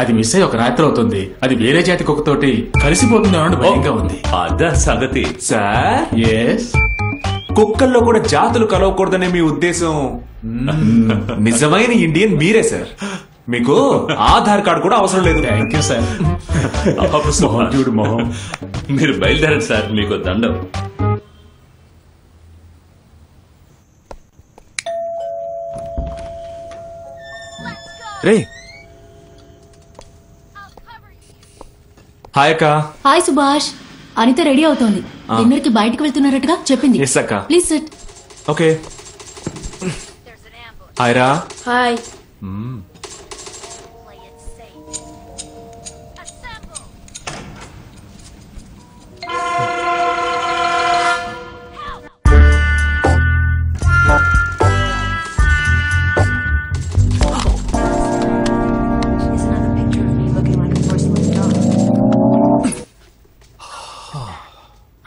అది మిస్ అయ్యి ఒక రాత్రి అవుతుంది. అది వేరే జాతి కుక్కతోటి కలిసిపోతుంది అన్న భయంగా ఉంది. అదా సంగతి సార్. ఎస్, కుక్కల్లో కూడా జాతులు కలవకూడదనే మీ ఉద్దేశం. నిజమైన ఇండియన్ మీరే సార్. మీకు ఆధార్ కార్డు కూడా అవసరం లేదు. Thank you sir. చూడు మొహం. మీరు బయలుదేరండి సార్, మీకు దండం. రే హాయ్ అక్క. హాయ్ సుభాష్. అనిత రెడీ అవుతోంది. డిన్నర్ కి బయటకు వెళ్తున్నట్టుగా చెప్పింది. ఎస్ అక్క. Please SIT. ఓకే. హాయ్ రా. హాయ్.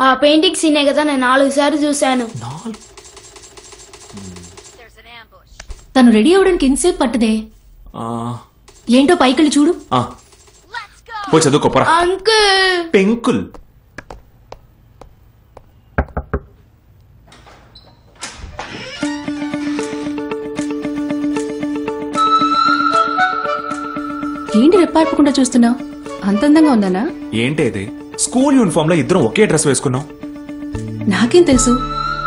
ఆ పెయింటింగ్ సీనే కదా నేను 4 సార్లు చూశాను. తను రెడీ అవడానికి ఎంతసేపు పట్టదే? ఏంటో పైకెళ్ళి చూడు. పోయి చదువుకోపరా. అంకుల్ పెంకుల్. ఏంటి రెప్పార్పకుండా చూస్తున్నావు? అంత అందంగా ఉందనా? ఏంటి ఇది? స్కూల్ యూనిఫామ్ లో ఇద్దరం ఒకే డ్రెస్ వేసుకున్నాం. నాకేం తెలుసు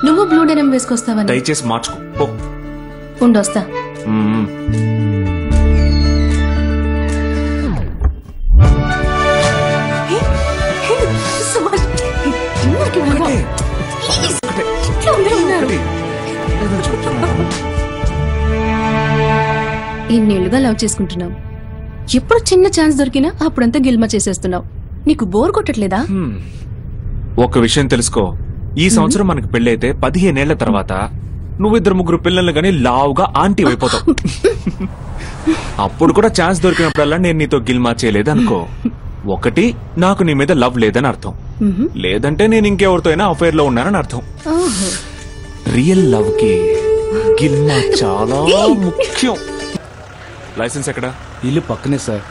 నువ్వు బ్లూ డెనిమ్ వేసుకొస్తావని. దయచేసి మార్చుకో. ఉండొస్తా. ఇన్నేళ్లుగా లవ్ చేసుకుంటున్నాం. ఎప్పుడు చిన్న ఛాన్స్ దొరికినా అప్పుడంతా గిల్మా చేసేస్తున్నావు. నీకు బోర్ కొట్టట్లేదా? ఒక విషయం తెలుసుకో. ఈ సంవత్సరం మనకు పెళ్ళైతే 15 ఏళ్ల తర్వాత నువ్వు 2-3 పిల్లల్ని గానీ లావుగా ఆంటీ అయిపోతావు. అప్పుడు కూడా ఛాన్స్ దొరికినప్పుడల్లా నేను నీతో గిల్మా చేయలేదు అనుకో. ఒకటి, నాకు నీ మీద లవ్ లేదని అర్థం. లేదంటే నేను ఇంకెవరితో అయినా అఫైర్ లో ఉన్నానని అర్థం. రియల్ లవ్ కి గిల్మా చాలా ముఖ్యం. లైసెన్స్ ఎక్కడ? ఇల్లు పక్కనే సార్.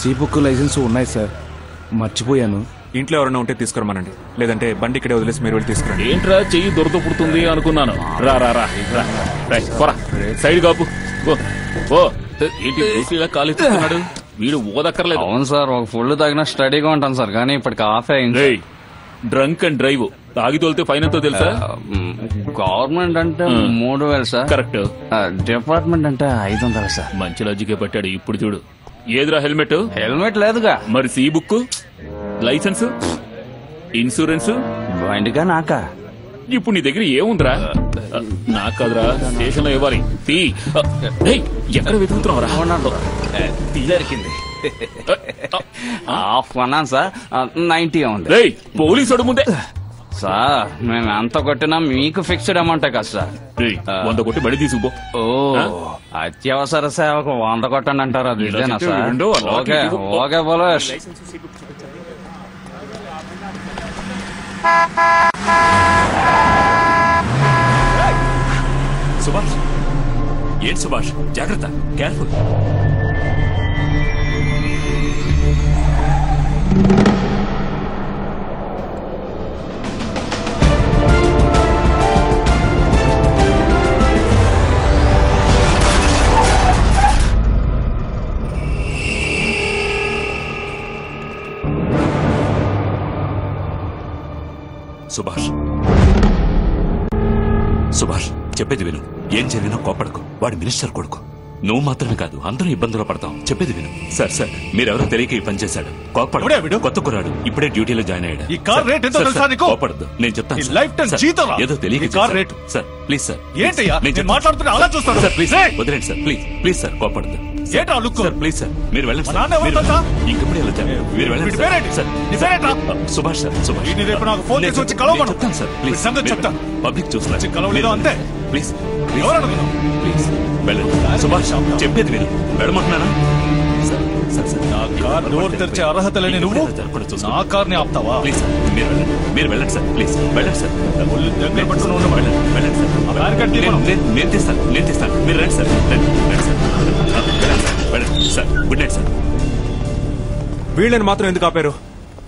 సి బుక్ లైసెన్స్ ఉన్నాయి సార్, మర్చిపోయాను. ఇంట్లో ఎవరైనా ఉంటే తీసుకురమనండి, లేదంటే బండి ఇక్కడే వదిలేసి మీరు వెళ్ళి తీసుకురండి. ఏంట్రా చెయ్యి దొరద పుడుతుంది అనుకున్నాను. రా రా రా పోరా, సైడ్ కాపు. ఏంటి ఇలా కాలేస్తున్నాడు వీడు? ఓదక్కర్లేదు. అవును సార్, ఒక ఫుల్ తాగినా స్టడీగా ఉంటాను సార్, కానీ ఇప్పటికి ఆఫ్ అయింది. డ్రంక్ అండ్ డ్రైవ్ తాగి తోలితే ఫైన్ ఎంతో తెలుసా? గవర్నమెంట్ అంటే 3000 సార్. కరెక్ట్. డిపార్ట్మెంట్ అంటే 500 సార్. మంచి లాజికే పట్టాడు. ఇప్పుడు చూడు. ఏదిరా హెల్మెట్? హెల్మెట్ లేదుగా. మరి సి బుక్, లైసెన్స్, ఇన్సూరెన్స్ బండిగా నాకా? ఇప్పుడు నీ దగ్గర ఏముందిరా? నాకు కదరా, స్టేషన్ లో ఇవ్వాలి. ఎక్కడ వెతుకుతున్నావురా? దొరికింది. హాఫ్ అన్నాను సార్, 90 ఉంది. పోలీసు ముందే సార్ మేము ఎంత కొట్టినా మీకు ఫిక్స్డ్ అమౌంట్ కదా సార్. 100 కొట్టి బడి తీసుకుపో. ఓ, అత్యవసర సేవకు 100 కొట్టండి అంటారు. అది ఇదేనా sir? Okay okay police. Subhash, ఏంటి సుభాష్? జాగ్రత్త, కేర్ఫుల్. సుభాష్, సుభాష్ చెప్పేది విను. ఏం జరిగినా కోపడకు. వాడు మినిస్టర్ కొడుకు. నువ్వు మాత్రమే కాదు, అందరూ ఇబ్బందులు పడతాం. చెప్పేది విను. సార్ మీరెవరో తెలియక ఈ పని చేశాడు. కోపడు. కొత్త కుర్రాడు, ఇప్పుడే డ్యూటీలో జాయిన్ అయ్యాడు. ఈ కార్ రేట్ ఎంతో తెలుసా నీకు? కోపడద్దు, నేను చెప్తాను. లైఫ్ టైం జీతం ఏదో తెలియక car rate. Sir please sir. ఏంటయ్యా నేను మాట్లాడుతున్నా అలా చూస్తాను సార్. ప్లీజ్ వదిలేండి సార్. ప్లీజ్ సార్, కోపడద్దు. ఏంటా లుక్? సార్ ప్లీజ్ సార్, మీరు వెళ్ళండి సార్. ఇంకప్పుడే వెళ్ళొచ్చాను. మీరు వెళ్ళండి సార్. సుభాష్ సార్, సుభాష్ రేపు నాకు ఫోన్ చేసి వచ్చి కలవమను. చెప్తాను సార్. ప్లీజ్ సంగతి చెప్తాను. పబ్లిక్ చూస్తున్నారు. కలవలేదు అంతే. ప్లీజ్ ఎవరనుకున్నావు? ప్లీజ్ వెళ్ళండి. సుభాష్ చెప్పేది విను. వెళ్ళమంటున్నానా? నా కార్ డోర్ తెరిచే అర్హత లేని నువ్వు నా కార్ ని ఆపుతావా? ప్లీజ్ సార్, మీరు వెళ్ళండి సార్. ప్లీజ్ వెళ్ళండి సార్. దగ్గర పట్టుకుని ఉండ. వెళ్ళండి సార్. నేను తీస్తాను. మీరు రండి సార్. రండి సార్. వెళ్ళండి సార్. Good night sir. వీళ్ళని మాత్రం ఎందుకు ఆపారు?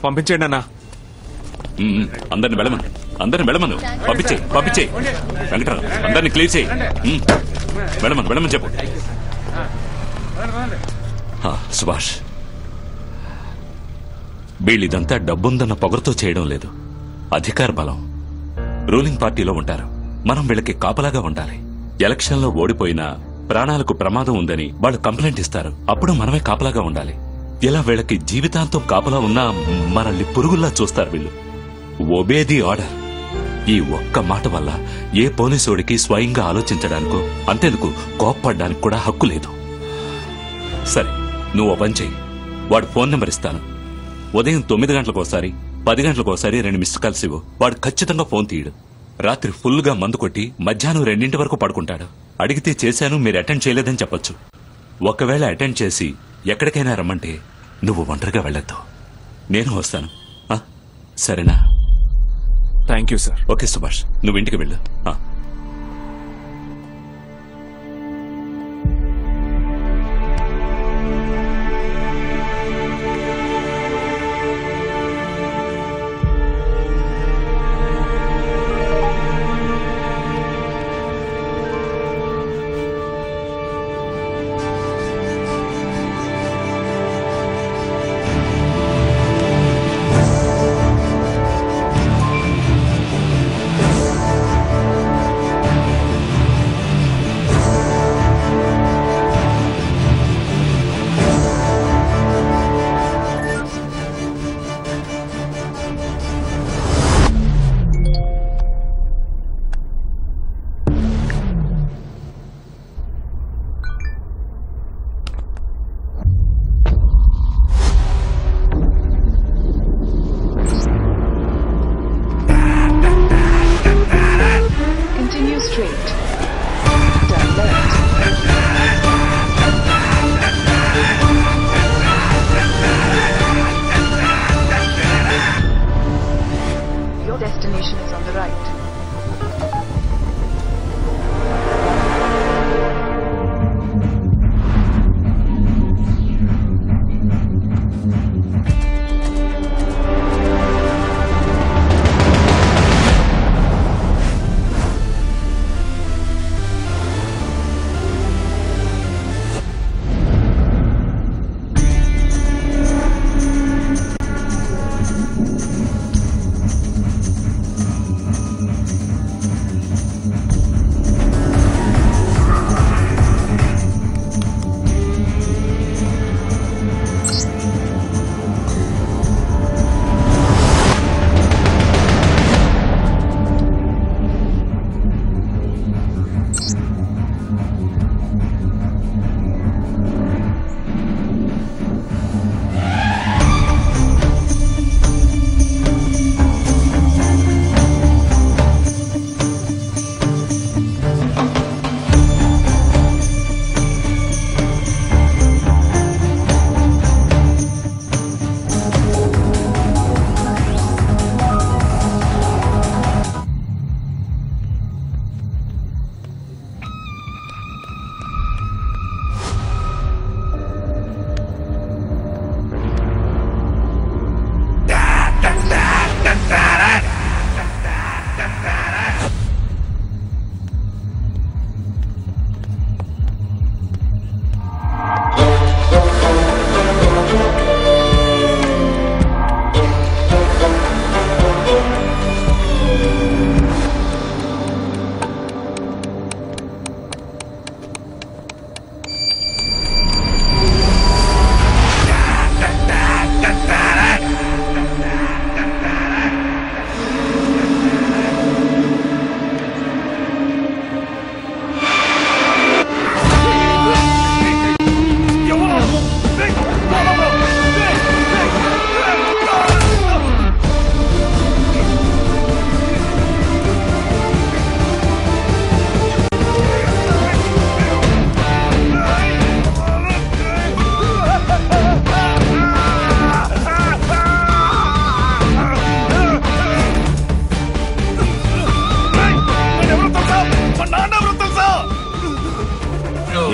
పంపించేయండి అన్నా. అందరిని వెళ్ళమను పంపించే వెంకటరావు అందరిని క్లియర్ చేయి. వెళ్ళమని చెప్పు. సుభాష్, వీళ్ళిదంతా డబ్బుందన్న పొగరుతో చేయడం లేదు. అధికార బలం. రూలింగ్ పార్టీలో ఉంటారు. మనం వీళ్ళకి కాపలాగా ఉండాలి. ఎలక్షన్లో ఓడిపోయినా ప్రాణాలకు ప్రమాదం ఉందని వాళ్ళు కంప్లైంట్ ఇస్తారు. అప్పుడు మనమే కాపలాగా ఉండాలి. ఇలా వీళ్ళకి జీవితాంతం కాపలా ఉన్నా మనల్ని పురుగుల్లా చూస్తారు వీళ్ళు. ఒబేది ఆర్డర్. ఈ ఒక్క మాట వల్ల ఏ పోలీసోడికి స్వయంగా ఆలోచించడానికో అంతేందుకు కోప్పడ్డానికి కూడా హక్కు లేదు. సరే, నువ్వు ఓ పని చెయ్యి. వాడు ఫోన్ నెంబర్ ఇస్తాను. ఉదయం 9 గంటలకోసారి 10 గంటలకోసారి 2 మిస్డ్ కాల్స్ ఇవ్వు. వాడు ఖచ్చితంగా ఫోన్ తీయడు. రాత్రి ఫుల్ గా మందు కొట్టి మధ్యాహ్నం 2 వరకు పడుకుంటాడు. అడిగితే చేశాను, మీరు అటెండ్ చేయలేదని చెప్పొచ్చు. ఒకవేళ అటెండ్ చేసి ఎక్కడికైనా రమ్మంటే నువ్వు ఒంటరిగా వెళ్ళొద్దు, నేను వస్తాను. సరేనా? Thank you sir. Okay Subhash, నువ్వు ఇంటికి వెళ్ళు.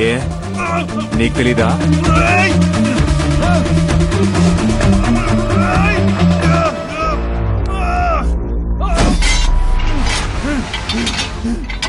ఏ నీకు తెలీదా? ఆ